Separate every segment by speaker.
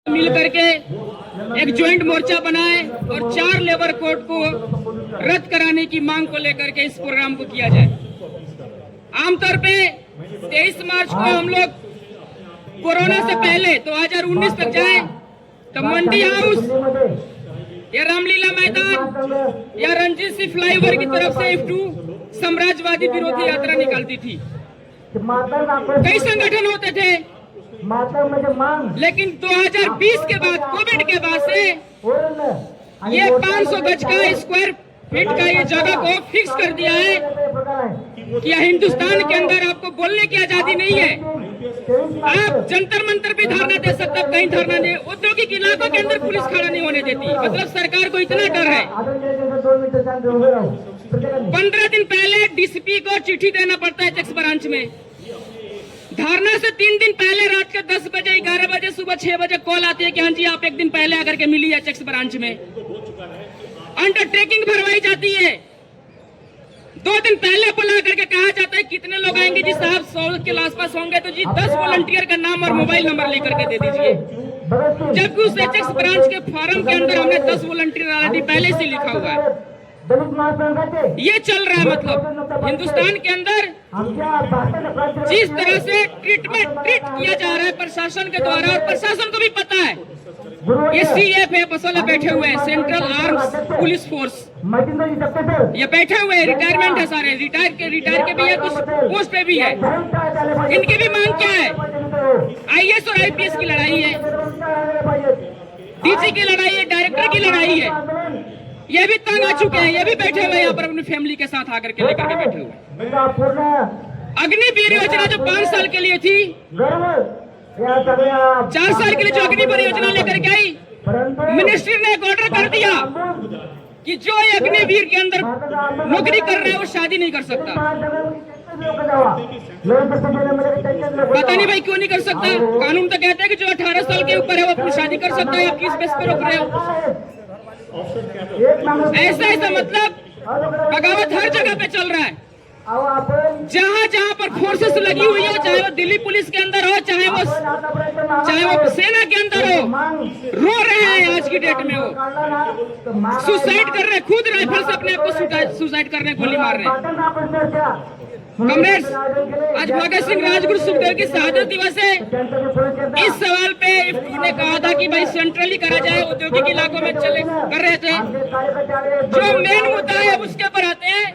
Speaker 1: मिल करके एक ज्वाइंट मोर्चा बनाए और 4 लेबर कोड को रद्द कराने की मांग को लेकर के इस प्रोग्राम को किया जाए। आमतौर पे 23 मार्च को हम लोग कोरोना से पहले 2019 तक जाए तो मंडी हाउस या रामलीला मैदान या रंजीत सिंह फ्लाईओवर की तरफ से F2 साम्राज्यवादी विरोधी यात्रा निकालती थी। कई संगठन होते थे, लेकिन 2020 के बाद कोविड के बाद से ये 500 गज का स्क्वायर फीट का ये जगह को फिक्स कर दिया है कि हिंदुस्तान के अंदर आपको बोलने की आजादी नहीं है। आप जंतर मंतर पे धरना दे सकते हो, कहीं धरना नहीं। औद्योगिक इलाकों के अंदर पुलिस खड़ा नहीं होने देती। मतलब सरकार को इतना डर है। 15 दिन पहले डीसीपी को चिट्ठी देना पड़ता है चेक्स ब्रांच में। धरना से 3 दिन पहले रात के 10 बजे 11 बजे सुबह 6 बजे कॉल आती है कि हाँ जी आप 1 दिन पहले आकर के मिली है चेक्स ब्रांच में। अंडरटेकिंग भरवाई जाती है। 2 दिन पहले बुला करके कहा जाता है कितने लोग आएंगे जी साहब, 100 के आसपास होंगे तो जी 10 वॉलंटियर का नाम और मोबाइल नंबर लेकर के दे दीजिए। जबकि उस चेक्स ब्रांच के फॉर्म के अंदर हमने 10 वॉलंटियर ऑलरेडी पहले से लिखा हुआ है। ये चल रहा है। मतलब हिंदुस्तान के अंदर जिस तरह से ट्रीट किया जा रहा है प्रशासन के द्वारा, और प्रशासन को भी पता है ये CFF बसोला बैठे हुए हैं, सेंट्रल आर्म्स पुलिस फोर्स, ये बैठे हुए हैं। रिटायरमेंट है सारे, रिटायर के भी है, कुछ पोस्ट पे भी है। इनकी भी मांग क्या है? IAS और IPS की लड़ाई है, DG की लड़ाई है, डायरेक्टर की लड़ाई है। ये भी तंग आ चुके हैं, ये भी बैठे हुए यहाँ पर अपनी फैमिली के साथ आकर के लेकर के बैठे हुए। अग्निवीर योजना जो 5 साल के लिए थी, 4 साल के लिए जो अग्निवीर योजना लेकर के आई, मिनिस्ट्री ने एक ऑर्डर कर दिया कि जो अग्निवीर के अंदर नौकरी कर रहा है वो शादी नहीं कर सकता। पता नहीं भाई क्यों नहीं कर सकता। कानून तो कहता है कि जो 18 साल के ऊपर है वो अपनी शादी कर सकता है। आप किस बेस पे रोक रहे हो? ऐसा मतलब बगावत हर जगह पे चल रहा है। जहाँ पर फोर्सेस लगी हुई हो, चाहे वो दिल्ली पुलिस के अंदर हो, चाहे वो सेना के अंदर हो, रो रहे हैं आज की डेट में। वो सुसाइड कर रहे हैं, खुद राइफल से अपने आप को सुसाइड कर रहे हैं, गोली मार रहे हैं। कॉमरेड्स, आज भगत सिंह राजगुरु सुखदेव की शहादत दिवस है। इस सवाल पे ने कहा था कि भाई सेंट्रली करा जाए, औद्योगिक इलाकों में चले कर रहे थे। जो मेन मुद्दा है उसके ऊपर आते हैं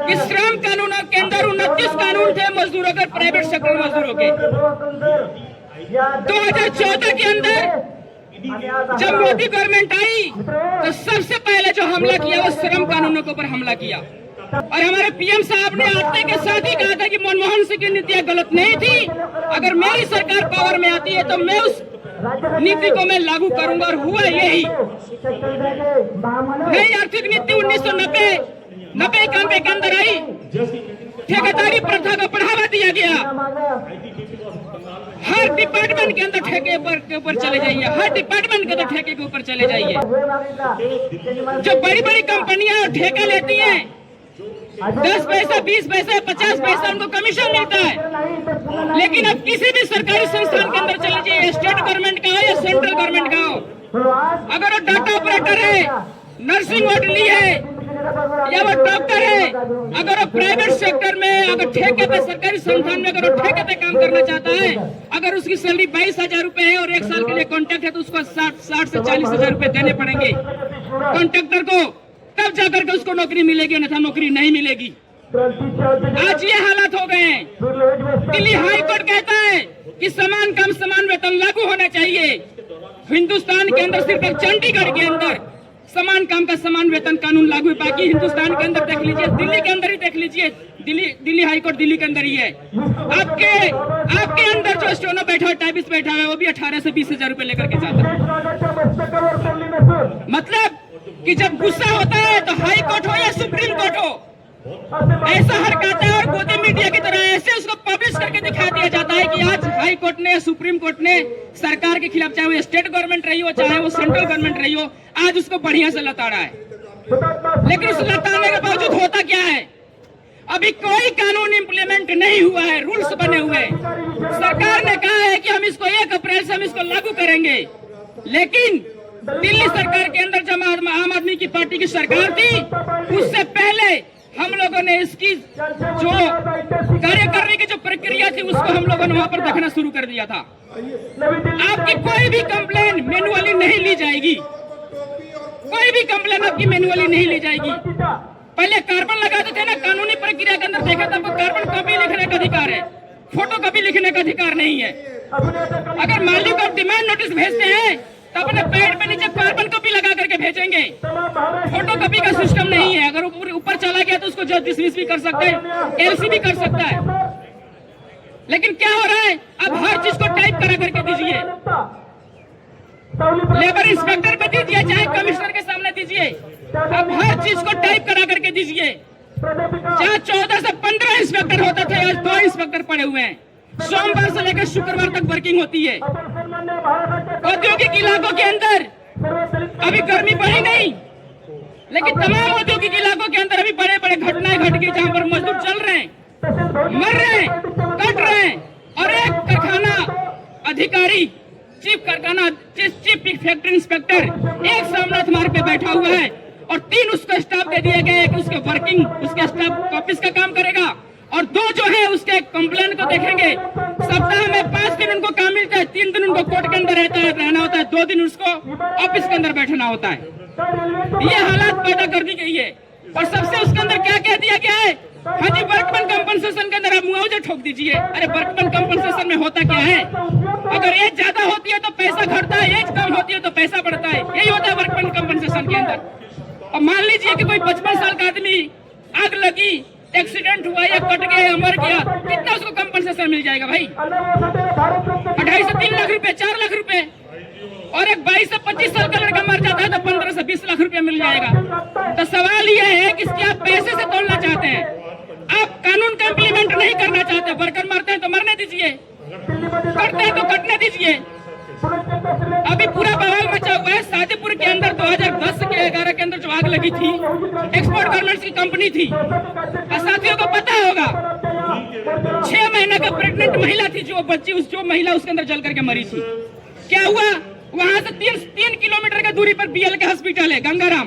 Speaker 1: कि श्रम कानूनों के अंदर 29 कानून थे मजदूरों के, प्राइवेट सेक्टर मजदूरों के। 2014 के अंदर जब मोदी गवर्नमेंट आई तो सबसे पहले जो हमला किया वो श्रम कानूनों के ऊपर हमला किया। और हमारे PM साहब ने आते के साथ ही कहा था कि मनमोहन सिंह की नीतियां गलत नहीं थी, अगर मेरी सरकार पावर में आती है तो मैं उस नीति को मैं लागू करूंगा। और हुआ यही। नई आर्थिक नीति 1990-91 के अंदर आई। ठेकेदारी प्रथा को बढ़ावा दिया गया। हर डिपार्टमेंट के अंदर ठेके के ऊपर चले जाइए, हर डिपार्टमेंट के अंदर ठेके के ऊपर चले जाइए। जो बड़ी बड़ी कंपनियां ठेका लेती हैं, 10 पैसा 20 पैसा 50 पैसा उनको कमीशन मिलता है। लेकिन अब किसी भी सरकारी संस्थान के अंदर चले जाइए, स्टेट गवर्नमेंट का हो या सेंट्रल गवर्नमेंट का हो, अगर वो डाटा ऑपरेटर है, नर्सिंग ओटली है या वो डॉक्टर है, अगर वो प्राइवेट सेक्टर में, अगर ठेके पे, सरकारी संस्थान में अगर वो ठेके पे काम करना चाहता है, अगर उसकी सैलरी 22,000 रुपए है और 1 साल के लिए कॉन्ट्रैक्ट है तो उसको 60 से 40,000 रुपए देने पड़ेंगे कॉन्ट्रैक्टर को, तब जाकर के उसको नौकरी मिलेगी, अन्यथा नौकरी नहीं मिलेगी। आज ये हालात हो गए हैं। दिल्ली हाई कोर्ट कहता है कि समान काम समान वेतन लागू होना चाहिए। हिंदुस्तान के अंदर सिर्फ एक चंडीगढ़ के अंदर समान काम का समान वेतन कानून लागू है। बाकी हिंदुस्तान के अंदर देख लीजिए, दिल्ली के अंदर ही देख लीजिए, दिल्ली हाई कोर्ट दिल्ली के अंदर ही है। आपके अंदर जो स्टोनो बैठा है, टाइपिस्ट बैठा है, वो भी 18 से 20,000 रुपए लेकर के जाता है। मतलब कि जब गुस्सा होता है तो हाई कोर्ट हो या सुप्रीम कोर्ट हो, ऐसा हरकत है। और गोदी मीडिया की तरह ऐसे उसको पब्लिश करके दिखा दिया जाता है कि आज हाई कोर्ट ने, सुप्रीम कोर्ट ने सरकार के खिलाफ, चाहे वो स्टेट गवर्नमेंट रही हो चाहे वो सेंट्रल गवर्नमेंट रही हो, आज उसको बढ़िया से लताड़ा है। लेकिन उस लताड़ने के बावजूद होता क्या है? अभी कोई कानून इंप्लीमेंट नहीं हुआ है, रूल्स बने हुए हैं। सरकार ने कहा है कि हम इसको 1 अप्रैल से हम इसको लागू करेंगे, लेकिन दिल्ली सरकार के अंदर जब आम आदमी की पार्टी की सरकार थी, उससे पहले हम लोगों ने इसकी जो कार्य करने की जो प्रक्रिया थी उसको हम लोगों ने वहां पर देखना शुरू कर दिया था। आपकी कोई भी कंप्लेन मैन्युअली नहीं ली जाएगी, कोई भी कंप्लेन आपकी मैन्युअली नहीं ली जाएगी। पहले कार्बन लगाते थे ना, कानूनी प्रक्रिया के अंदर देखा था कार्बन कॉपी लिखने का अधिकार है, फोटो कॉपी लिखने का अधिकार नहीं है। अगर मालिक को डिमांड नोटिस भेजते हैं तो अपने पेड़ पे नीचे कार्बन कॉपी लगा करके भेजेंगे, फोटो कॉपी का सिस्टम नहीं है। अगर ऊपर चला गया तो उसको जज डिसमिस भी कर सकता है, एलसी भी कर सकता है। लेकिन क्या हो रहा है, अब हर चीज को टाइप करा करके दीजिए, लेबर इंस्पेक्टर पे दीजिए चाहे कमिश्नर के सामने दीजिए, अब हर चीज को टाइप करा करके दीजिए। जहाँ 14 से 15 इंस्पेक्टर होता था, आज 2 इंस्पेक्टर पड़े हुए हैं। सोमवार से लेकर शुक्रवार तक वर्किंग होती है। औद्योगिक इलाकों के अंदर अभी गर्मी बढ़ी नहीं, लेकिन तमाम औद्योगिक इलाकों के अंदर अभी बड़े बड़े घटनाएं घट गई, जहाँ पर मजदूर चल रहे हैं, मर रहे हैं, कट रहे हैं, और एक कारखाना अधिकारी चीफ फैक्ट्री इंस्पेक्टर एक सामनाथ मार्ग पे बैठा हुआ है और 3 उसको स्टाफ दे दिए गए कि उसके वर्किंग उसके स्टाफ ऑफिस का काम करेगा, और 2 जो है उसके कंप्लेन को देखेंगे। सप्ताह में 5 दिन उनको काम मिलता है, 3 दिन उनको कोर्ट के अंदर रहना होता है, 2 दिन उसको ऑफिस के अंदर बैठना होता है। ये हालात पैदा कर दी गई है। और सबसे उसके अंदर क्या कह दिया गया है, हाँ जी वर्कमैन कंपनसेशन के अंदर आप मुआवजा ठोक दीजिए। अरे वर्कमैन कंपनसेशन में होता क्या है, अगर एज ज्यादा होती है तो पैसा घटता है, एज कम होती है तो पैसा बढ़ता है, यही होता है वर्कमैन कंपनसेशन के अंदर। और मान लीजिए कि कोई 55 साल का आदमी आग लगी, एक्सीडेंट हुआ या कट गया, मर गया, कितना उसको कंपनसेशन मिल जाएगा भाई? 2.5 से 3 लाख रुपए, 4 लाख रुपए। और एक 22 से 25 साल का लड़का मर जाता है तो 15 से 20 लाख रुपए मिल जाएगा। तो सवाल यह है कि इसकी आप पैसे से तोड़ना चाहते हैं, आप कानून का इम्प्लीमेंट नहीं करना चाहते। वर्कर मरते हैं तो मरने दीजिए, कटते हैं तो कटने दीजिए। अभी पूरा बवाल मचा हुआ है। शादीपुर के अंदर 2010 के 11 के अंदर जो आग लगी थी, एक्सपोर्ट गारमेंट्स की कंपनी थी, और साथियों को पता होगा 6 महीने का प्रेग्नेंट महिला थी, जो महिला उसके अंदर जल करके मरी थी। क्या हुआ, वहां से 3 किलोमीटर की दूरी पर बीएल के हॉस्पिटल है गंगाराम,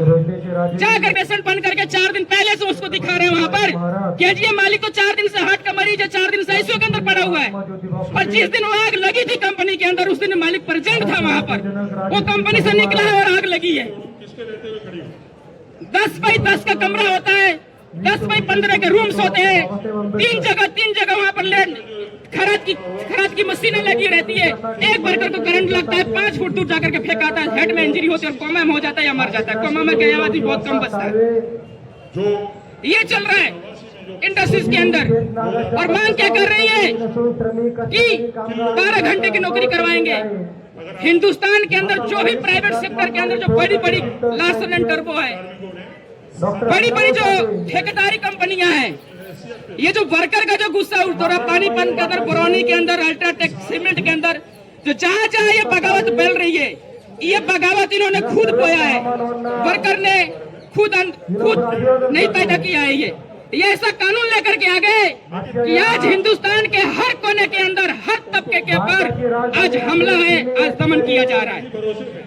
Speaker 1: जाकर पेशेंट बन करके 4 दिन पहले से उसको दिखा रहे हैं वहां पर कि ये मालिक तो 4 दिन से हार्ट का मरीज है, 4 दिन से आईसीयू के अंदर पड़ा हुआ है। और जिस दिन वो आग लगी थी कंपनी के अंदर, उस दिन मालिक प्रेजेंट था वहां पर, वो कंपनी से निकला है और आग लगी है। 10 बाई 10 का कमरा होता है, 10 बाई 15 के रूम्स होते हैं, 3 जगह वहां पर खराद की मशीनें लगी रहती है। एक वर्कर को करंट लगता है, 5 फुट दूर जाकर के फेंकाता है, हेड में इंजरी होती है और कोमा में हो जाता है या मर जाता है। कोमा में गया आदमी बहुत कम बचता है। ये चल रहा है इंडस्ट्रीज के अंदर। और मांग क्या कर रही है कि 12 घंटे की नौकरी करवाएंगे। हिंदुस्तान के अंदर जो भी प्राइवेट सेक्टर के अंदर जो बड़ी बड़ी लार्सन एंड टर्बो है, बड़ी बड़ी जो ठेकेदारी कंपनियां हैं, ये जो वर्कर का जो गुस्सा उठा रहा, पानीपत के अंदर, बरौनी के अंदर, अल्ट्राटेक सीमेंट के अंदर, जो जहां जहां ये बगावत फैल रही है, ये बगावत इन्होंने खुद बोया है। वर्कर ने खुद नहीं पैदा किया है। ये ऐसा कानून लेकर के आ गए कि आज हिंदुस्तान के हर कोने के अंदर, हर तबके के पर आज हमला है, आज दमन किया जा रहा है।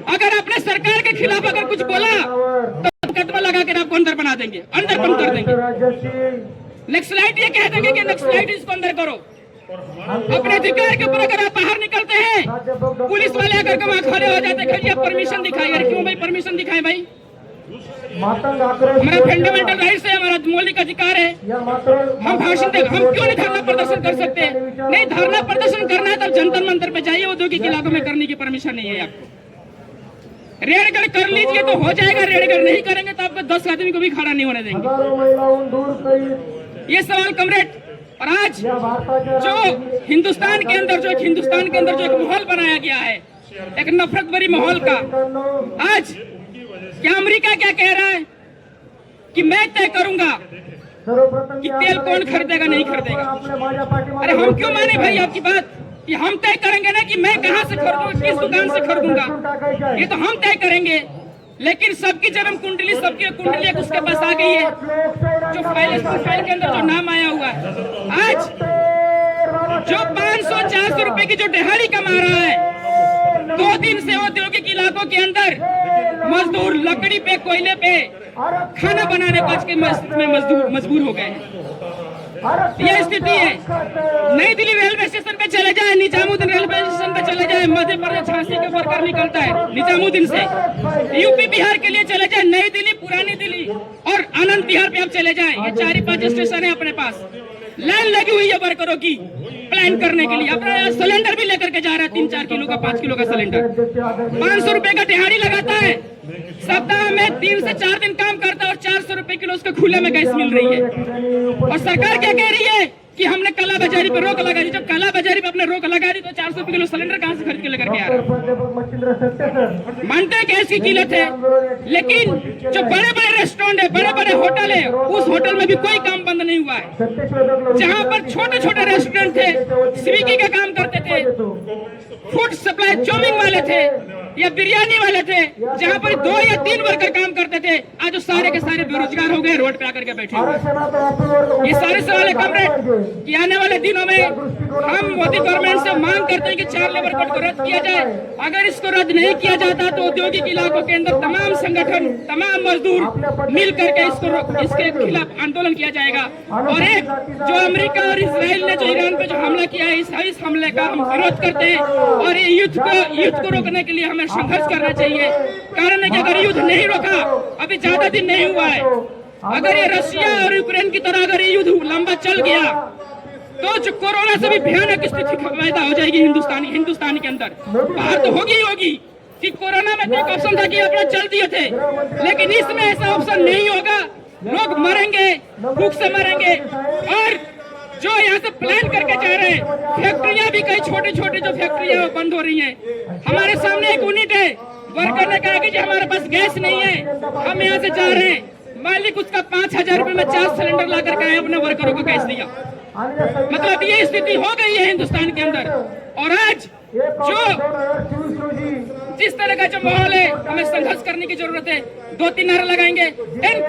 Speaker 1: अगर अपने सरकार के खिलाफ अगर कुछ बोला तो मुकदमा लगा कर आपको अंदर बना देंगे, अंदर बंद कर देंगे। नक्सलाइट ये कह देंगे कि नक्सलाइट इसको अंदर करो। अपने अधिकार के ऊपर अगर आप बाहर निकलते हैं, पुलिस वाले अगर वहां खड़े हो जाते हैं, आप परमिशन दिखाए। यार क्यों भाई परमिशन दिखाए भाई? हमारा फंडामेंटल राइट्स है, हमारा मौलिक अधिकार है। हम भाषण दे, हम क्यों नहीं धरना प्रदर्शन कर सकते? नहीं, धरना प्रदर्शन करना है तब जंतर मंतर पे जाइए, औद्योगिक इलाकों में करने की परमिशन नहीं है आपको। रेडगढ़ कर लीजिए तो हो जाएगा, रेडगढ़ नहीं करेंगे तो आपको 10 आदमी को भी खड़ा नहीं होने देंगे। ये सवाल कमरेड। और आज जो हिंदुस्तान के अंदर जो एक माहौल बनाया गया है, एक नफरत भरी माहौल का, आज क्या अमेरिका क्या कह रहा है कि मैं तय करूंगा कि तेल कौन खरीदेगा नहीं खरीदेगा। अरे हम क्यों माने भाई आपकी बात? कि हम तय करेंगे ना कि मैं कहां से खरीदूंगा, किस दुकान से खरीदूंगा, ये तो हम तय करेंगे। लेकिन सबकी जन्म कुंडली, सबकी कुंडली उसके पास आ गई है, जो फाइल के अंदर जो नाम आया हुआ है। आज जो 500-400 रुपए की जो दिहाड़ी कमा रहा है, 2 दिन से औद्योगिक इलाकों के अंदर मजदूर लकड़ी पे, कोयले पे खाना बनाने को आज के मजबूर हो गए हैं। यह स्थिति है। नई दिल्ली रेलवे स्टेशन पे चले जाए, निजामुद्दीन रेलवे स्टेशन पे चले जाए, मध्य प्रदेश झांसी के वर्कर निकलता है निजामुद्दीन से। यूपी बिहार के लिए चले जाए, नई दिल्ली, पुरानी दिल्ली और आनंद विहार पे आप चले जाए। ये 4-5 स्टेशन है अपने पास। लाइन लगी हुई है वर्करों की प्लान करने के लिए। अपना सिलेंडर भी लेकर के जा रहा है, 3-4 किलो का, 5 किलो का सिलेंडर। 500 रुपए का दिहाड़ी लगाता है, सप्ताह में 3 से 4 दिन काम करता है और 400 रुपए किलो उसको खुले में गैस मिल रही है। और सरकार क्या कह रही है कि हमने काला बाजारी पर रोक लगा दी। जब काला बाजारी पर अपने रोक लगा दी तो 400 रुपए किलो सिलेंडर कहां से खरीद के लेकर के आ रहा है? मानते हैं गैस की कीमत है, लेकिन जो बड़े बड़े रेस्टोरेंट है, बड़े बड़े होटल है, उस होटल में भी कोई काम बंद नहीं हुआ है। जहां पर छोटे छोटे रेस्टोरेंट थे, स्विगी का काम करते थे, फूड सप्लाई चौमिंग वाले थे या बिरयानी वाले थे, जहां पर 2 या 3 वर्कर काम करते थे, आज सारे के सारे बेरोजगार हो गए, रोड पे आकर के बैठे हुए। ये सारे सवाल है कमरेड कि आने वाले दिनों में हम मोदी गवर्नमेंट से मांग करते हैं कि 4 लेबर कोड को रद्द किया जाए। अगर इसको रद्द नहीं किया जाता तो औद्योगिक इलाकों के अंदर तमाम संगठन, तमाम मजदूर मिल करके इसके खिलाफ आंदोलन किया जाएगा। और एक जो अमेरिका और इसराइल ने जो ईरान पे जो हमला किया है, इस हमले का हम विरोध करते हैं और ये युद्ध को रोकने के लिए हमें संघर्ष करना चाहिए। कारण है कि अगर युद्ध नहीं रोका, अभी ज्यादा दिन नहीं हुआ है, अगर ये रशिया और यूक्रेन की तरह अगर ये युद्ध लंबा चल गया तो जो कोरोना से भी भयानक स्थिति पैदा हो जाएगी हिंदुस्तान के अंदर। बाहर तो होगी ही होगी कि कोरोना में तो एक ऑप्शन था कि अपना चल दिए थे, लेकिन इसमें ऐसा ऑप्शन नहीं होगा। लोग मरेंगे, भूख से मरेंगे। और जो यहाँ से प्लान करके जा रहे हैं, फैक्ट्रियां भी कई छोटी छोटी जो फैक्ट्रियां बंद हो रही हैं। हमारे सामने एक यूनिट है, वर्कर ने कहा कि जी हमारे पास गैस नहीं है, हम यहाँ से जा रहे हैं। मालिक उसका 5000 रुपए में 4 सिलेंडर ला करके आए, अपने वर्करों को गैस दिया। मतलब ये स्थिति हो गई है हिंदुस्तान के अंदर। और आज जो जिस तरह का जो माहौल है, हमें संघर्ष करने की जरूरत है। 2-3 नारे लगाएंगे, एंड